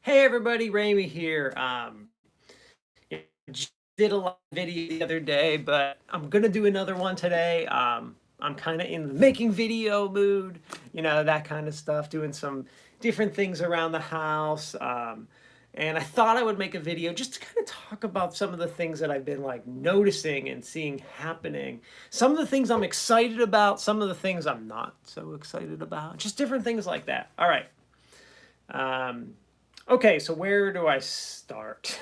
Hey everybody, Ramey here. Yeah, just did a live video the other day, but I'm gonna do another one today. I'm kind of in the making video mood, that kind of stuff, doing some different things around the house. And I thought I would make a video just to kind of talk about some of the things that I've been like noticing and seeing happening. Some of the things I'm excited about, some of the things I'm not so excited about, just different things like that. All right. Um, okay, so where do I start?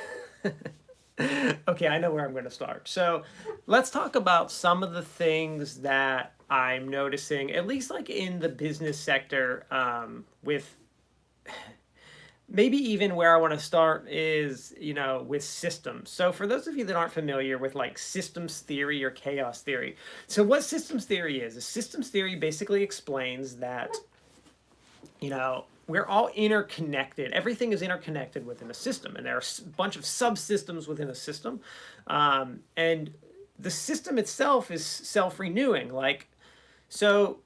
Okay, I know where I'm going to start. So let's talk about some of the things that I'm noticing, at least like in the business sector, with maybe even where I want to start is, with systems. So for those of you that aren't familiar with like systems theory or chaos theory, so what systems theory is systems theory basically explains that we're all interconnected. Everything is interconnected within a system, and there are a bunch of subsystems within a system. And the system itself is self-renewing. So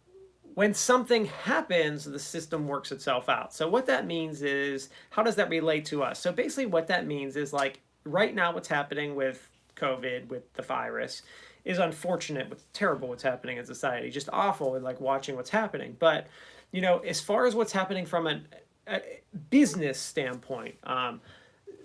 when something happens, the system works itself out. So what that means is, how does that relate to us? So basically what that means is like right now what's happening with COVID, with the virus, is unfortunate, what's terrible what's happening in society, just awful, and like watching what's happening. But as far as what's happening from a business standpoint,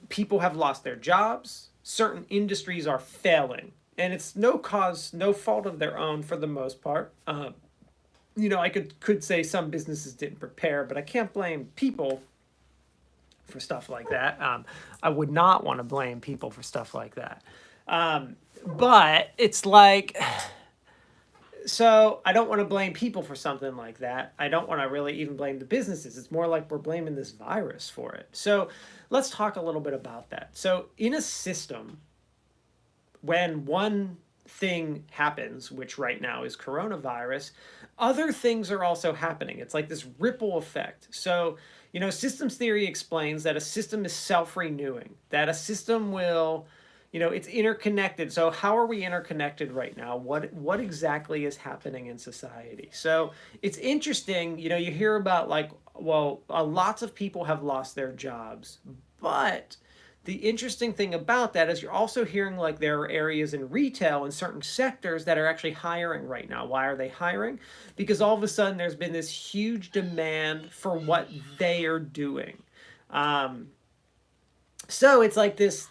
people have lost their jobs. Certain industries are failing, and it's no cause, no fault of their own for the most part. I could say some businesses didn't prepare, but I can't blame people for stuff like that. I would not want to blame people for stuff like that. But it's like, so I don't want to blame people for something like that. I don't want to really even blame the businesses. It's more like we're blaming this virus for it. So let's talk a little bit about that. So in a system, when one thing happens, which right now is coronavirus, other things are also happening. It's like this ripple effect. So, systems theory explains that a system is self-renewing, that a system will, it's interconnected. So how are we interconnected right now? What exactly is happening in society? So it's interesting, you hear about like, well, lots of people have lost their jobs, but the interesting thing about that is you're also hearing like there are areas in retail in certain sectors that are actually hiring right now. Why are they hiring? Because all of a sudden there's been this huge demand for what they are doing. So it's like this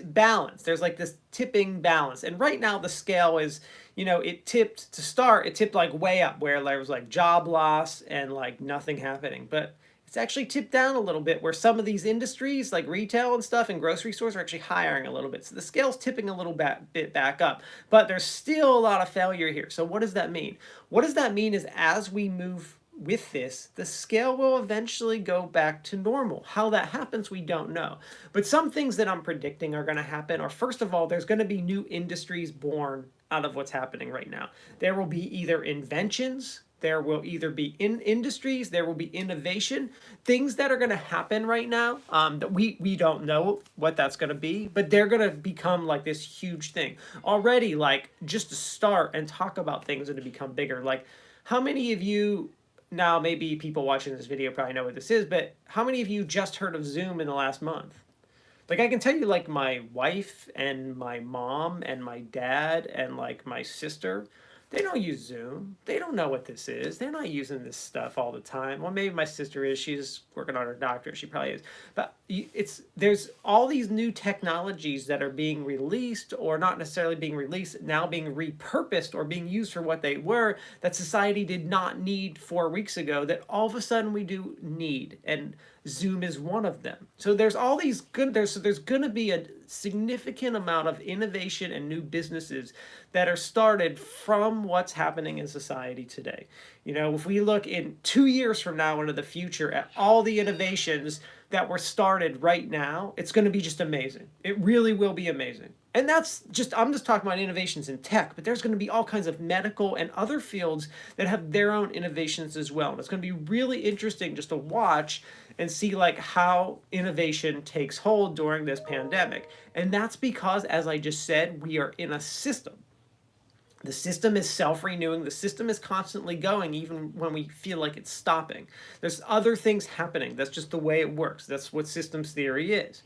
balance. There's like this tipping balance, and right now the scale is, it tipped to start. It tipped like way up where there was like job loss and like nothing happening, but it's actually tipped down a little bit where some of these industries like retail and stuff and grocery stores are actually hiring a little bit. So the scale's tipping a little bit back up, but there's still a lot of failure here. So what does that mean? What does that mean is as we move with this, the scale will eventually go back to normal. How that happens, we don't know. But some things that I'm predicting are going to happen are, first of all, there's going to be new industries born out of what's happening right now. There will be either inventions, there will either be industries, there will be innovation, things that are going to happen right now that we don't know what that's going to be, but they're going to become like this huge thing. Already, like, just to start and talk about things that have become bigger. Like, how many of you, now maybe people watching this video probably know what this is, but how many of you just heard of Zoom in the last month? Like, I can tell you, like, my wife and my mom and my dad and like my sister, they don't use Zoom. They don't know what this is. They're not using this stuff all the time. Well, maybe my sister is. She's working on her doctorate. She probably is. But there's all these new technologies that are being released, or not necessarily being released, now being repurposed or being used for what they were, that society did not need 4 weeks ago, that all of a sudden we do need. And Zoom is one of them. So there's all these there's going to be a significant amount of innovation and new businesses that are started from what's happening in society today. If we look in 2 years from now into the future at all the innovations that were started right now, it's going to be just amazing. It really will be amazing. And I'm just talking about innovations in tech, but there's going to be all kinds of medical and other fields that have their own innovations as well. And it's going to be really interesting just to watch and see like how innovation takes hold during this pandemic. And that's because, as I just said, we are in a system. The system is self-renewing. The system is constantly going, even when we feel like it's stopping. There's other things happening. That's just the way it works. That's what systems theory is.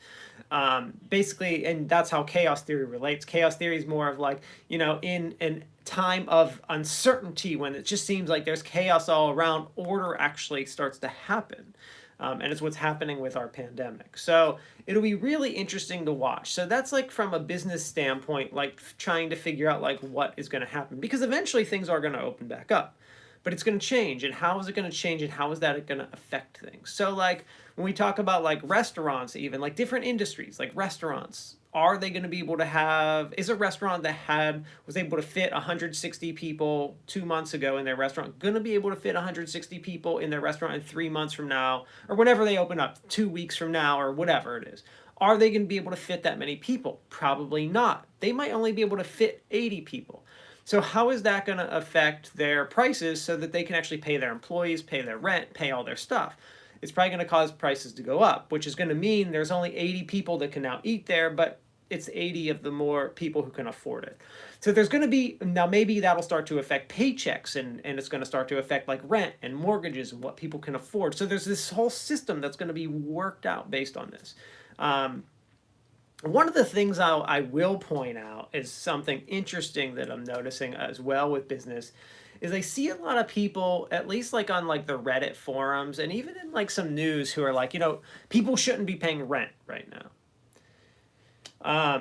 Basically, and that's how chaos theory relates. Chaos theory is more of like, in an time of uncertainty, when it just seems like there's chaos all around, order actually starts to happen. And it's what's happening with our pandemic. So it'll be really interesting to watch. So that's like from a business standpoint, like trying to figure out like what is going to happen, because eventually things are going to open back up, but it's going to change. And how is it going to change, and how is that going to affect things? So like when we talk about like restaurants, even like different industries, like restaurants, are they going to be able to have, is a restaurant that was able to fit 160 people 2 months ago in their restaurant going to be able to fit 160 people in their restaurant in 3 months from now, or whenever they open up, 2 weeks from now, or whatever it is? Are they going to be able to fit that many people? Probably not. They might only be able to fit 80 people. So how is that going to affect their prices so that they can actually pay their employees, pay their rent, pay all their stuff? It's probably going to cause prices to go up, which is going to mean there's only 80 people that can now eat there, but it's 80 of the more people who can afford it. So there's going to be, now maybe that'll start to affect paychecks, and it's going to start to affect like rent and mortgages and what people can afford. So there's this whole system that's going to be worked out based on this. One of the things I will point out is something interesting that I'm noticing as well with business is I see a lot of people, at least like on like the Reddit forums and even in like some news, who are like, people shouldn't be paying rent right now.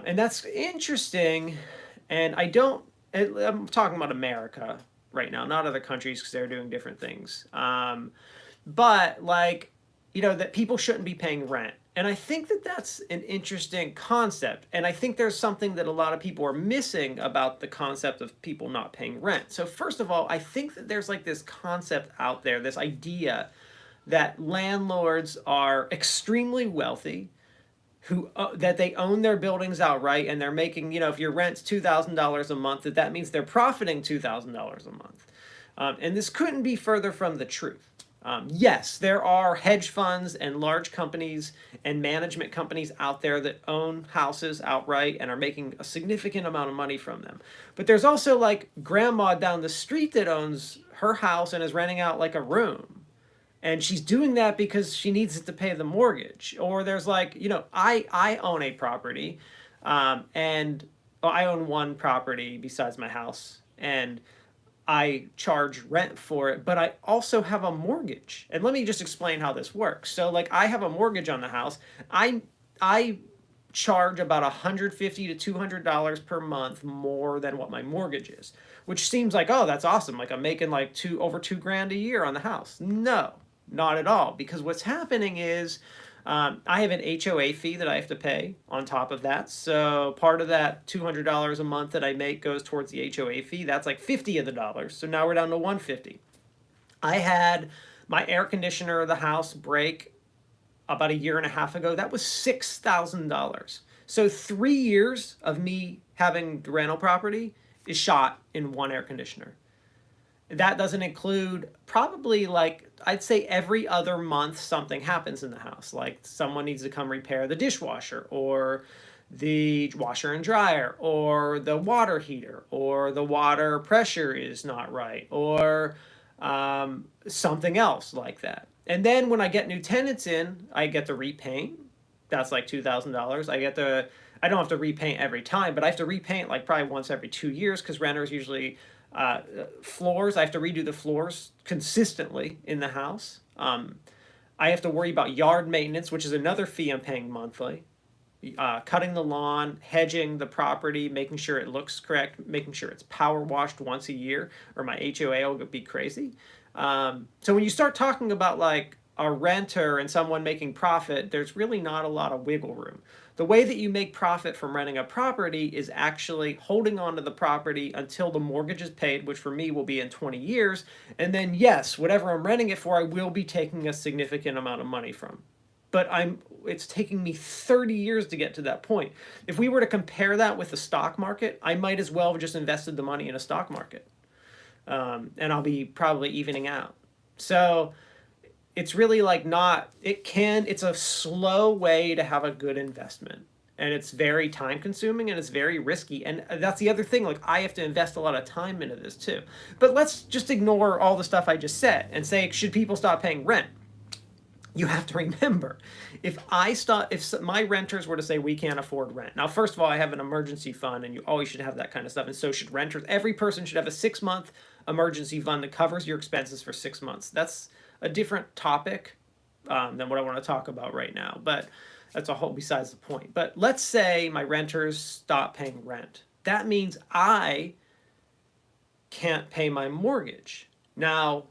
And that's interesting. And I'm talking about America right now, not other countries, because they're doing different things. But like, that people shouldn't be paying rent. And I think that that's an interesting concept. And I think there's something that a lot of people are missing about the concept of people not paying rent. So first of all, I think that there's like this concept out there, this idea that landlords are extremely wealthy, that they own their buildings outright, and they're making, if your rent's $2,000 a month, that means they're profiting $2,000 a month. And this couldn't be further from the truth. Yes, there are hedge funds and large companies and management companies out there that own houses outright and are making a significant amount of money from them. But there's also like grandma down the street that owns her house and is renting out like a room. And she's doing that because she needs it to pay the mortgage. Or there's like, I own a property, and I own one property besides my house, and I charge rent for it, but I also have a mortgage. And let me just explain how this works. So like I have a mortgage on the house. I charge about $150 to $200 per month more than what my mortgage is, which seems like, oh, that's awesome. Like I'm making like over $2,000 a year on the house. No, not at all. Because what's happening is I have an HOA fee that I have to pay on top of that. So part of that $200 a month that I make goes towards the HOA fee. That's like 50 of the dollars. So now we're down to 150. I had my air conditioner of the house break about a year and a half ago. That was $6,000. So 3 years of me having rental property is shot in one air conditioner. That doesn't include probably like, I'd say every other month something happens in the house. Like someone needs to come repair the dishwasher, or the washer and dryer, or the water heater, or the water pressure is not right, or something else like that. And then when I get new tenants in, I get to repaint. That's like $2,000. I don't have to repaint every time, but I have to repaint like probably once every 2 years, because renters usually floors. I have to redo the floors consistently in the house. I have to worry about yard maintenance, which is another fee I'm paying monthly. Cutting the lawn, hedging the property, making sure it looks correct, making sure it's power washed once a year, or my HOA will be crazy. So when you start talking about like a renter and someone making profit, there's really not a lot of wiggle room. The way that you make profit from renting a property is actually holding on to the property until the mortgage is paid, which for me will be in 20 years. And then, yes, whatever I'm renting it for, I will be taking a significant amount of money from. But it's taking me 30 years to get to that point. If we were to compare that with the stock market, I might as well have just invested the money in a stock market. And I'll be probably evening out. So it's really like it's a slow way to have a good investment. and it's very time consuming and it's very risky. And that's the other thing. Like, I have to invest a lot of time into this too. But let's just ignore all the stuff I just said and say, should people stop paying rent? You have to remember, if my renters were to say we can't afford rent. Now, first of all, I have an emergency fund, and you always should have that kind of stuff, and so should renters. Every person should have a 6-month emergency fund that covers your expenses for 6 months. That's a different topic than what I want to talk about right now, but that's a whole besides the point. But let's say my renters stop paying rent. That means I can't pay my mortgage. Now,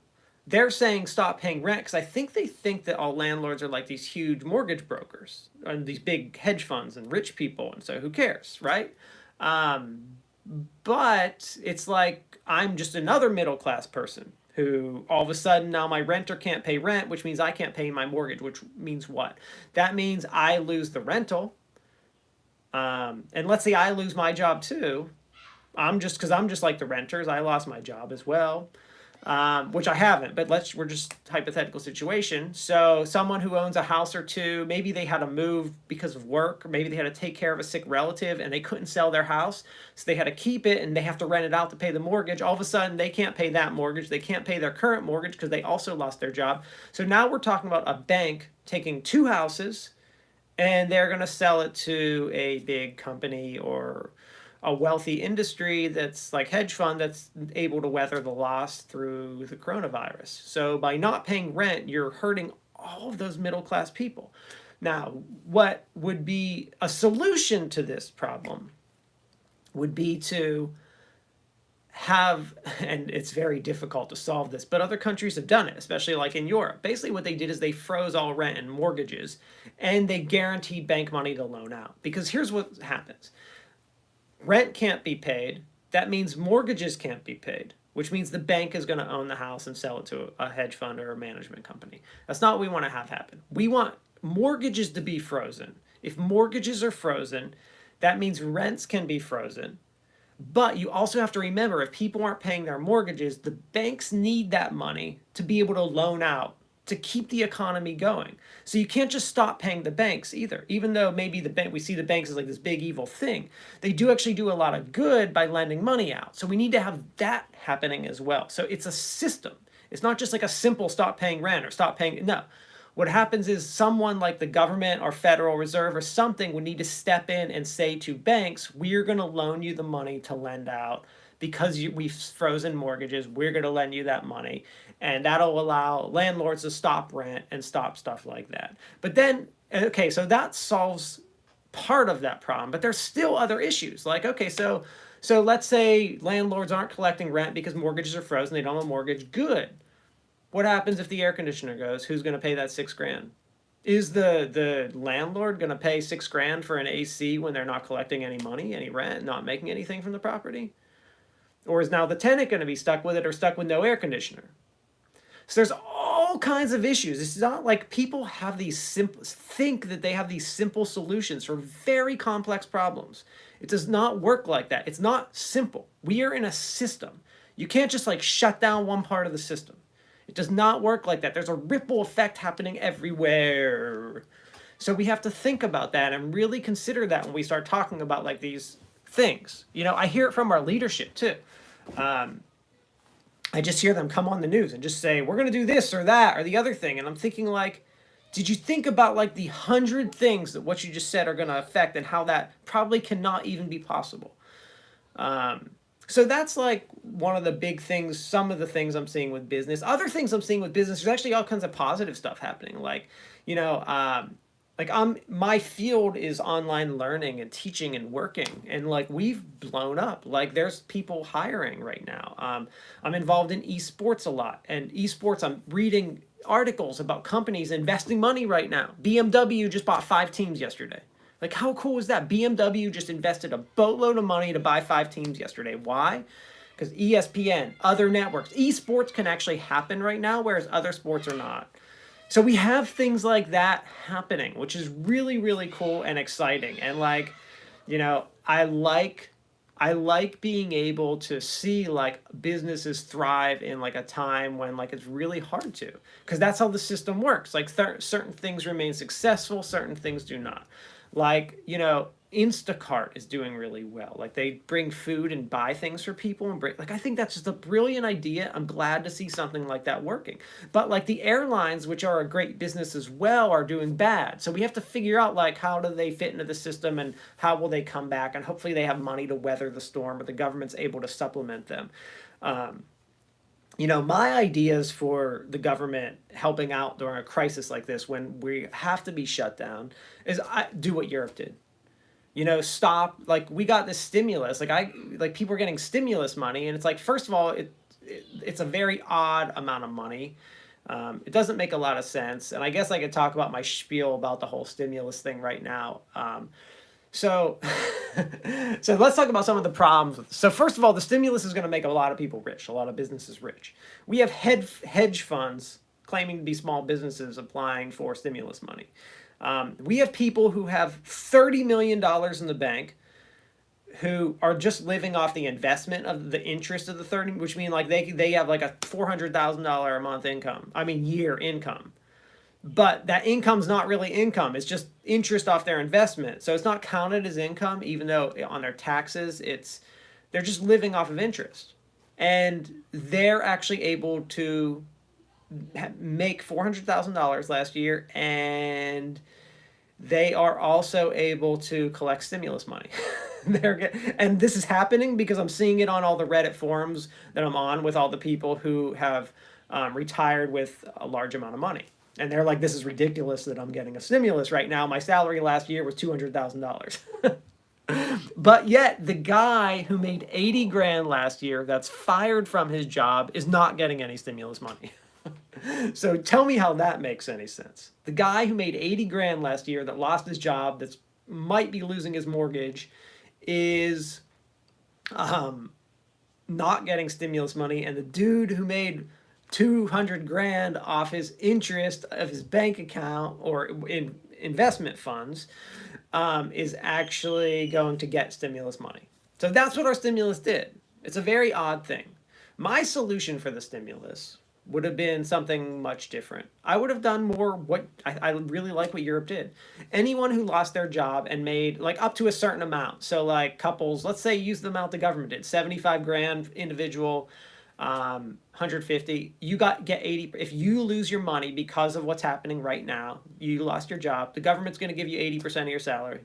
they're saying stop paying rent because I think they think that all landlords are like these huge mortgage brokers and these big hedge funds and rich people, and so who cares, right? But it's like I'm just another middle class person who all of a sudden now my renter can't pay rent, which means I can't pay my mortgage, which means what? That means I lose the rental. And let's say I lose my job too. I'm just like the renters. I lost my job as well. Which I haven't, but we're just hypothetical situation. So someone who owns a house or two, maybe they had to move because of work, or maybe they had to take care of a sick relative and they couldn't sell their house, so they had to keep it and they have to rent it out to pay the mortgage. All of a sudden, they can't pay that mortgage. They can't pay their current mortgage because they also lost their job. So now we're talking about a bank taking 2 houses and they're going to sell it to a big company or a wealthy industry that's like hedge fund that's able to weather the loss through the coronavirus. So by not paying rent, you're hurting all of those middle class people. Now, what would be a solution to this problem would be to have, and it's very difficult to solve this, but other countries have done it, especially like in Europe. Basically what they did is they froze all rent and mortgages and they guaranteed bank money to loan out. Because here's what happens. Rent can't be paid. That means mortgages can't be paid, which means the bank is going to own the house and sell it to a hedge fund or a management company. That's not what we want to have happen. We want mortgages to be frozen. If mortgages are frozen, that means rents can be frozen. But you also have to remember, if people aren't paying their mortgages, the banks need that money to be able to loan out to keep the economy going. So you can't just stop paying the banks either. Even though maybe we see the banks as like this big evil thing, they do actually do a lot of good by lending money out. So we need to have that happening as well. So it's a system. It's not just like a simple stop paying rent or stop paying. No. What happens is someone like the government or Federal Reserve or something would need to step in and say to banks, we're going to loan you the money to lend out because we've frozen mortgages. We're going to lend you that money. And that'll allow landlords to stop rent and stop stuff like that. But then, okay, so that solves part of that problem, but there's still other issues. Like, okay, so let's say landlords aren't collecting rent because mortgages are frozen, they don't have a mortgage. Good. What happens if the air conditioner goes? Who's going to pay that $6,000? Is the landlord going to pay $6,000 for an AC when they're not collecting any money, any rent, not making anything from the property? Or is now the tenant going to be stuck with it or stuck with no air conditioner? So there's all kinds of issues. It's not like people have think that they have these simple solutions for very complex problems. It does not work like that. It's not simple. We are in a system. You can't just like shut down one part of the system. It does not work like that. There's a ripple effect happening everywhere. So we have to think about that and really consider that when we start talking about like these things. You know, I hear it from our leadership too. I just hear them come on the news and just say, we're going to do this or that or the other thing. And I'm thinking like, did you think about like the 100 things that what you just said are going to affect and how that probably cannot even be possible? So that's like one of the big things, some of the things I'm seeing with business. Other things I'm seeing with business, there's actually all kinds of positive stuff happening. Like, you know, my field is online learning and teaching and working, and like we've blown up. Like there's people hiring right now. I'm involved in esports a lot, and esports, I'm reading articles about companies investing money right now. BMW just bought 5 teams yesterday. Like, how cool is that? BMW just invested a boatload of money to buy 5 teams yesterday. Why? Because ESPN, other networks, esports can actually happen right now, whereas other sports are not. So we have things like that happening, which is really, really cool and exciting. And like, you know, I like being able to see like businesses thrive in like a time when like it's really hard to, because that's how the system works. Like certain things remain successful, certain things do not. Like, Instacart is doing really well. Like they bring food and buy things for people and bring, like, I think that's just a brilliant idea. I'm glad to see something like that working. But like the airlines, which are a great business as well, are doing bad. So we have to figure out like how do they fit into the system and how will they come back, and hopefully they have money to weather the storm, or the government's able to supplement them. Um, my ideas for the government helping out during a crisis like this when we have to be shut down is do what Europe did. Stop, like, we got this stimulus, like people are getting stimulus money, and it's like, first of all, it's a very odd amount of money. It doesn't make a lot of sense, and I guess I could talk about my spiel about the whole stimulus thing right now. So, so let's talk about some of the problems. So first of all, the stimulus is going to make a lot of people rich, a lot of businesses rich. We have hedge funds claiming to be small businesses applying for stimulus money. We have people who have $30 million in the bank who are just living off the investment of the interest of the 30, which means like they have like a $400,000 a month income. I mean, year income. But that income's not really income. It's just interest off their investment. So it's not counted as income, even though on their taxes, they're just living off of interest. And they're actually able to make $400,000 last year, and they are also able to collect stimulus money. And this is happening because I'm seeing it on all the Reddit forums that I'm on with all the people who have retired with a large amount of money. And they're like, this is ridiculous that I'm getting a stimulus right now. My salary last year was $200,000. But yet the guy who made 80 grand last year that's fired from his job is not getting any stimulus money. So tell me how that makes any sense. The guy who made 80 grand last year that lost his job, that might be losing his mortgage, is not getting stimulus money. And the dude who made 200 grand off his interest of his bank account or in investment funds is actually going to get stimulus money. So that's what our stimulus did. It's a very odd thing. My solution for the stimulus would have been something much different. I would have done more what I really like what Europe did. Anyone who lost their job and made like up to a certain amount. So like couples, let's say use the amount the government did, 75 grand individual, 150, you get 80. If you lose your money because of what's happening right now, you lost your job, the government's going to give you 80% of your salary.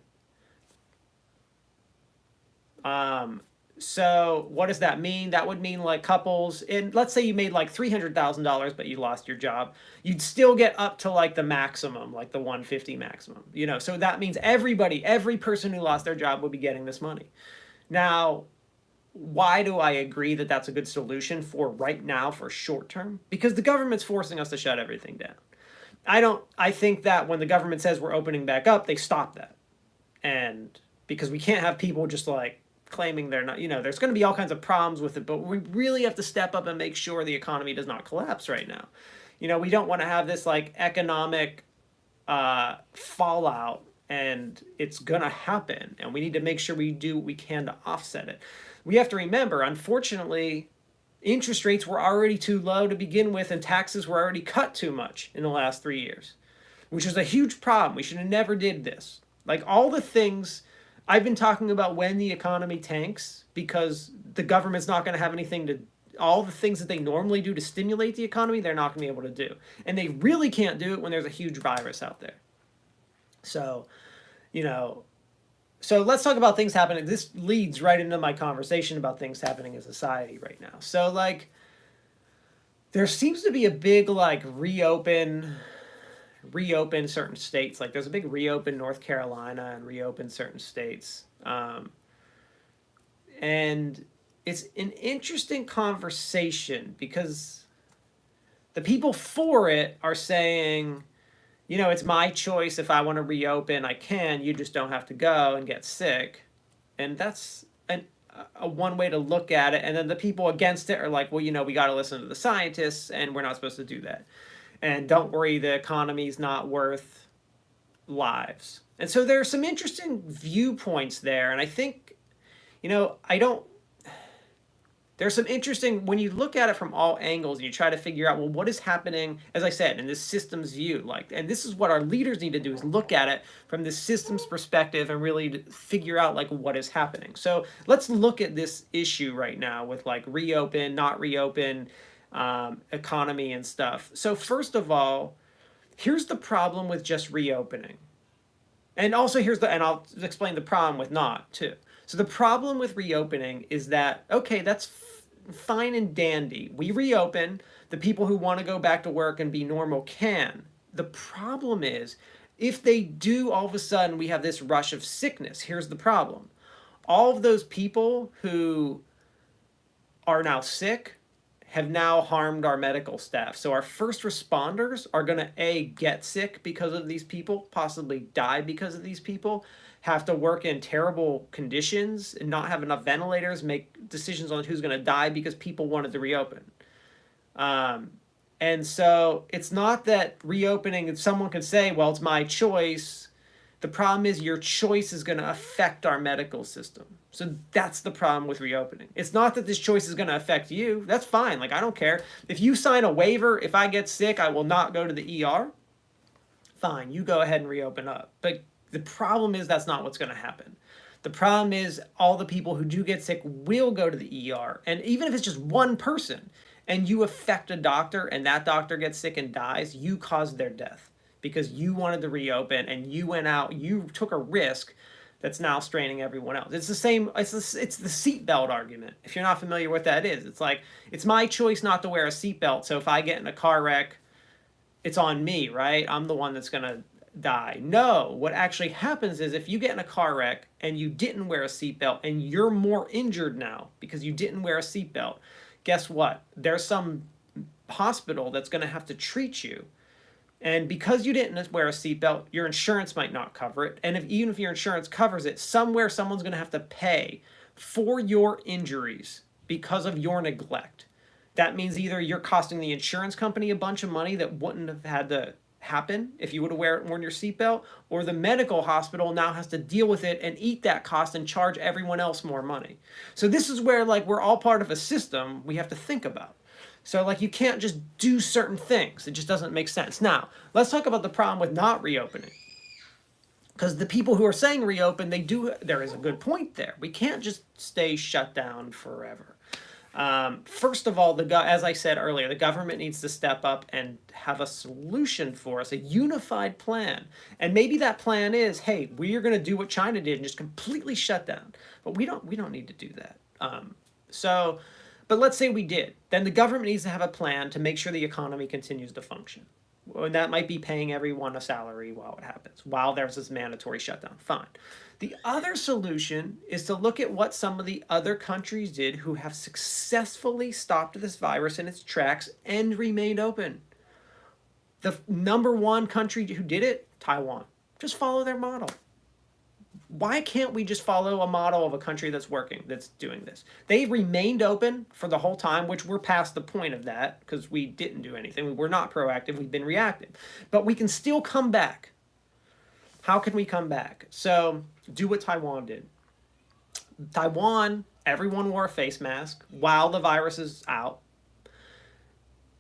So what does that mean? That would mean like couples, and let's say you made like $300,000 but you lost your job, you'd still get up to like the maximum, like the 150 maximum. So that means every person who lost their job would be getting this money. Now, why do I agree that that's a good solution for right now, for short term? Because the government's forcing us to shut everything down. I think that when the government says we're opening back up, they stop that. And because we can't have people just like claiming they're not, there's going to be all kinds of problems with it, but we really have to step up and make sure the economy does not collapse right now. We don't want to have this like economic fallout, and it's going to happen, and we need to make sure we do what we can to offset it. We have to remember, unfortunately, interest rates were already too low to begin with, and taxes were already cut too much in the last 3 years, which is a huge problem. We should have never did this. Like all the things I've been talking about when the economy tanks, because the government's not going to have anything to, all the things that they normally do to stimulate the economy, they're not going to be able to do. And they really can't do it when there's a huge virus out there. So, so let's talk about things happening. This leads right into my conversation about things happening in society right now. So like, there seems to be a big like reopen certain states. Like there's a big reopen North Carolina and reopen certain states. And it's an interesting conversation because the people for it are saying, it's my choice. If I want to reopen, I can. You just don't have to go and get sick. And that's a one way to look at it. And then the people against it are like, well, we got to listen to the scientists, and we're not supposed to do that. And don't worry, the economy's not worth lives. And so there are some interesting viewpoints there. And I think, there's There's some interesting, when you look at it from all angles and you try to figure out, well, what is happening, as I said, in this systems view, like, and this is what our leaders need to do, is look at it from this systems perspective and really figure out like what is happening. So let's look at this issue right now with like reopen, not reopen, economy and stuff. So first of all, here's the problem with just reopening. And also and I'll explain the problem with not too. So the problem with reopening is that, okay, that's fine and dandy. We reopen, the people who want to go back to work and be normal can. The problem is, if they do, all of a sudden we have this rush of sickness. Here's the problem. All of those people who are now sick have now harmed our medical staff. So our first responders are going to A, get sick because of these people, possibly die because of these people, have to work in terrible conditions and not have enough ventilators, make decisions on who's going to die because people wanted to reopen. And so it's not that reopening, and someone can say, well, it's my choice. The problem is your choice is going to affect our medical system. So that's the problem with reopening. It's not that this choice is going to affect you. That's fine. Like, I don't care. If you sign a waiver, if I get sick, I will not go to the ER. Fine, you go ahead and reopen up. But the problem is that's not what's going to happen. The problem is all the people who do get sick will go to the ER. And even if it's just one person and you affect a doctor and that doctor gets sick and dies, you caused their death because you wanted to reopen and you went out, you took a risk that's now straining everyone else. It's the same, it's the seatbelt argument. If you're not familiar with what that is, it's like, it's my choice not to wear a seatbelt. So if I get in a car wreck, it's on me, right? I'm the one that's going to die. No, what actually happens is if you get in a car wreck and you didn't wear a seatbelt and you're more injured now because you didn't wear a seatbelt, guess what? There's some hospital that's going to have to treat you. And because you didn't wear a seatbelt, your insurance might not cover it. And even if your insurance covers it, somewhere someone's going to have to pay for your injuries because of your neglect. That means either you're costing the insurance company a bunch of money that wouldn't have had to happen if you would have worn your seatbelt, or the medical hospital now has to deal with it and eat that cost and charge everyone else more money. So this is where, like, we're all part of a system we have to think about. So, like, you can't just do certain things. It just doesn't make sense. Now, let's talk about the problem with not reopening. Because the people who are saying reopen, there is a good point there. We can't just stay shut down forever. First of all, as I said earlier, the government needs to step up and have a solution for us, a unified plan. And maybe that plan is, hey, we are going to do what China did and just completely shut down. But we don't need to do that. But let's say we did. Then the government needs to have a plan to make sure the economy continues to function. And that might be paying everyone a salary while it happens, while there's this mandatory shutdown. Fine. The other solution is to look at what some of the other countries did who have successfully stopped this virus in its tracks and remained open. The number one country who did it, Taiwan. Just follow their model. Why can't we just follow a model of a country that's working, that's doing this? They remained open for the whole time, which we're past the point of that because we didn't do anything. We're not proactive. We've been reactive. But we can still come back. How can we come back? So do what Taiwan did. Taiwan, everyone wore a face mask while the virus is out.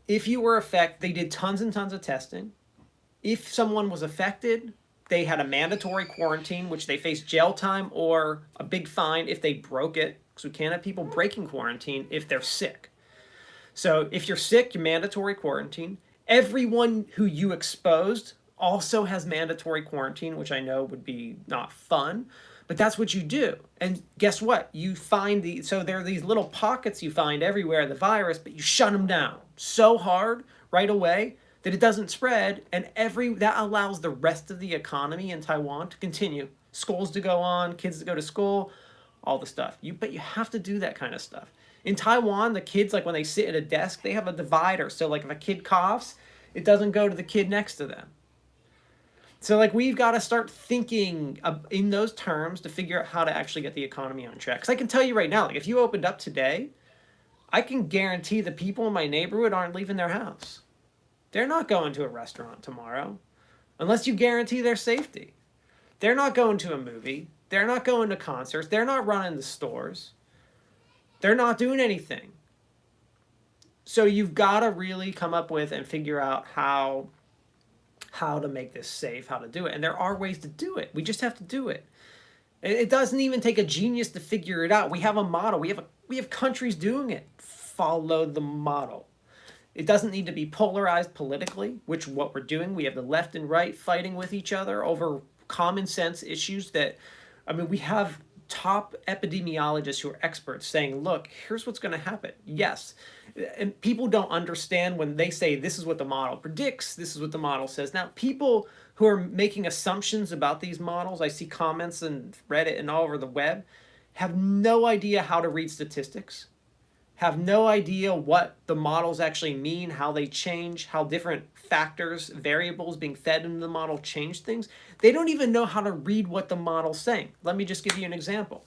If you were affected, they did tons and tons of testing. If someone was affected, they had a mandatory quarantine, which they faced jail time or a big fine if they broke it. Because we can't have people breaking quarantine if they're sick. So if you're sick, you're mandatory quarantine. Everyone who you exposed also has mandatory quarantine, which I know would be not fun. But that's what you do. And guess what? You find so there are these little pockets you find everywhere of the virus, but you shut them down so hard right away that it doesn't spread, and that allows the rest of the economy in Taiwan to continue. Schools to go on, kids to go to school, all the stuff. But you have to do that kind of stuff. In Taiwan, the kids, like when they sit at a desk, they have a divider. So like if a kid coughs, it doesn't go to the kid next to them. So like we've got to start thinking in those terms to figure out how to actually get the economy on track. Because I can tell you right now, like if you opened up today, I can guarantee the people in my neighborhood aren't leaving their house. They're not going to a restaurant tomorrow unless you guarantee their safety. They're not going to a movie. They're not going to concerts. They're not running the stores. They're not doing anything. So you've got to really come up with and figure out how to make this safe, how to do it. And there are ways to do it. We just have to do it. It doesn't even take a genius to figure it out. We have a model. We have countries doing it. Follow the model. It doesn't need to be polarized politically, which what we're doing. We have the left and right fighting with each other over common sense issues that, I mean, we have top epidemiologists who are experts saying, look, here's what's going to happen. Yes. And people don't understand when they say this is what the model predicts, this is what the model says. Now, people who are making assumptions about these models, I see comments on Reddit and all over the web, have no idea how to read statistics, have no idea what the models actually mean, how they change, how different factors, variables being fed into the model change things. They don't even know how to read what the model's saying. Let me just give you an example.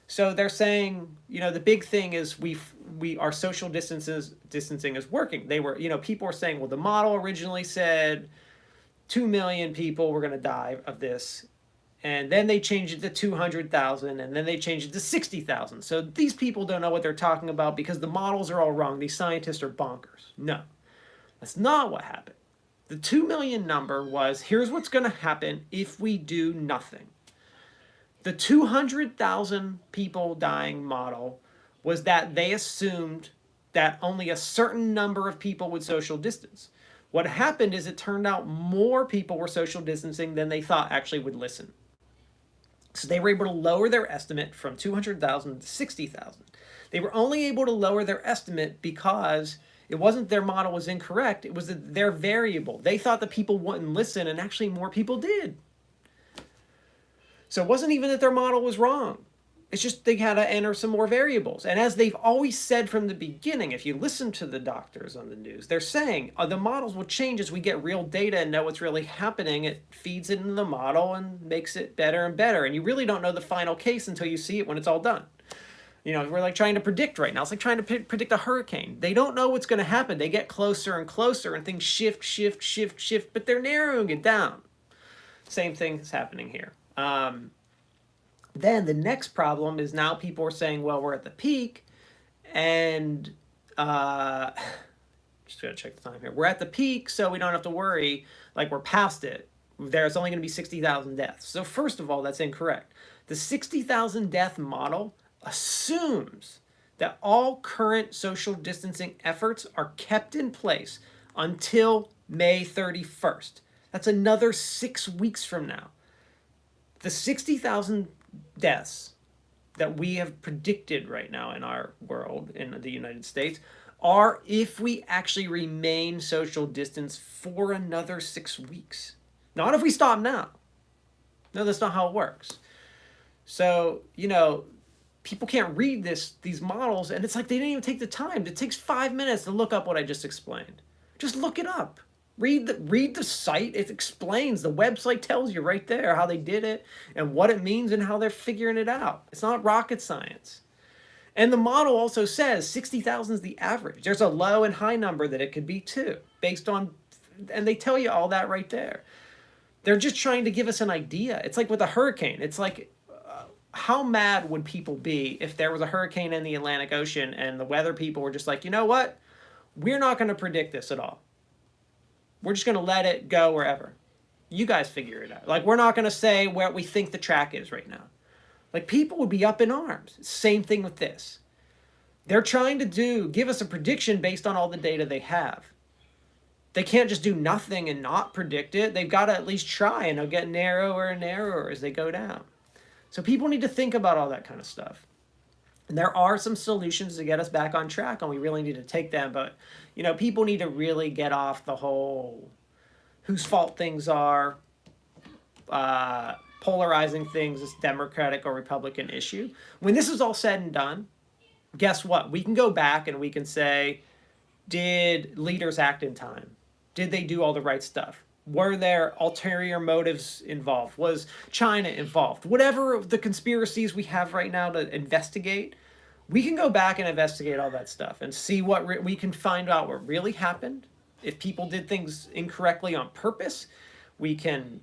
So they're saying, the big thing is our social distancing is working. They were, people were saying, well, the model originally said 2 million people were going to die of this. And then they changed it to 200,000, and then they changed it to 60,000. So these people don't know what they're talking about because the models are all wrong. These scientists are bonkers. No, that's not what happened. The 2 million number was, here's what's going to happen if we do nothing. The 200,000 people dying model was that they assumed that only a certain number of people would social distance. What happened is it turned out more people were social distancing than they thought actually would listen. So they were able to lower their estimate from 200,000 to 60,000. They were only able to lower their estimate because it wasn't their model was incorrect. It was their variable. They thought that people wouldn't listen, and actually more people did. So it wasn't even that their model was wrong. It's just they had to enter some more variables. And as they've always said from the beginning, if you listen to the doctors on the news, they're saying the models will change as we get real data and know what's really happening. It feeds it into the model and makes it better and better. And you really don't know the final case until you see it when it's all done. We're like trying to predict right now. It's like trying to predict a hurricane. They don't know what's going to happen. They get closer and closer and things shift, but they're narrowing it down. Same thing is happening here. Then the next problem is now people are saying, well, we're at the peak, and just gotta check the time here. We're at the peak, so we don't have to worry, like we're past it. There's only gonna be 60,000 deaths. So first of all, that's incorrect. The 60,000 death model assumes that all current social distancing efforts are kept in place until May 31st. That's another 6 weeks from now. The 60,000 deaths that we have predicted right now in our world, in the United States, are if we actually remain social distance for another 6 weeks. Not if we stop now. No, that's not how it works. So, people can't read these models, and it's like they didn't even take the time. It takes 5 minutes to look up what I just explained. Just look it up. Read the site. It explains. The website tells you right there how they did it and what it means and how they're figuring it out. It's not rocket science. And the model also says 60,000 is the average. There's a low and high number that it could be too, based on, and they tell you all that right there. They're just trying to give us an idea. It's like with a hurricane. It's like, how mad would people be if there was a hurricane in the Atlantic Ocean and the weather people were just like, you know what? We're not going to predict this at all. We're just going to let it go wherever. You guys figure it out. Like, we're not going to say where we think the track is right now. Like, people would be up in arms. Same thing with this. They're trying to give us a prediction based on all the data they have. They can't just do nothing and not predict it. They've got to at least try, and they'll get narrower and narrower as they go down. So people need to think about all that kind of stuff. And there are some solutions to get us back on track, and we really need to take them. But, people need to really get off the whole whose fault things are, polarizing things as Democratic or Republican issue. When this is all said and done, guess what? We can go back and we can say, did leaders act in time? Did they do all the right stuff? Were there ulterior motives involved? Was China involved? Whatever the conspiracies we have right now to investigate, we can go back and investigate all that stuff and see what we can find out what really happened. If people did things incorrectly on purpose, we can,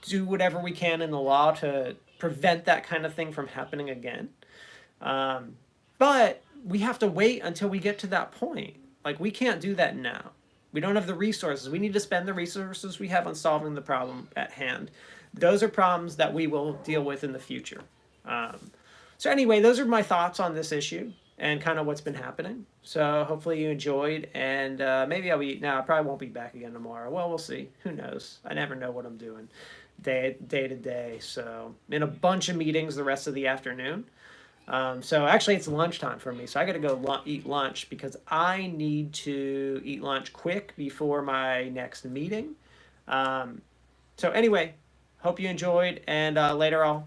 do whatever we can in the law to prevent that kind of thing from happening again. But we have to wait until we get to that point. Like, we can't do that now. We don't have the resources. We need to spend the resources we have on solving the problem at hand. Those are problems that we will deal with in the future. Um, so, anyway, those are my thoughts on this issue and kind of what's been happening. So, hopefully, you enjoyed. And maybe I'll be, now, I probably won't be back again tomorrow. Well, we'll see. Who knows? I never know what I'm doing day to day. So, in a bunch of meetings the rest of the afternoon. So actually, it's lunchtime for me. So I got to go eat lunch because I need to eat lunch quick before my next meeting. Um, so anyway, hope you enjoyed, and later I'll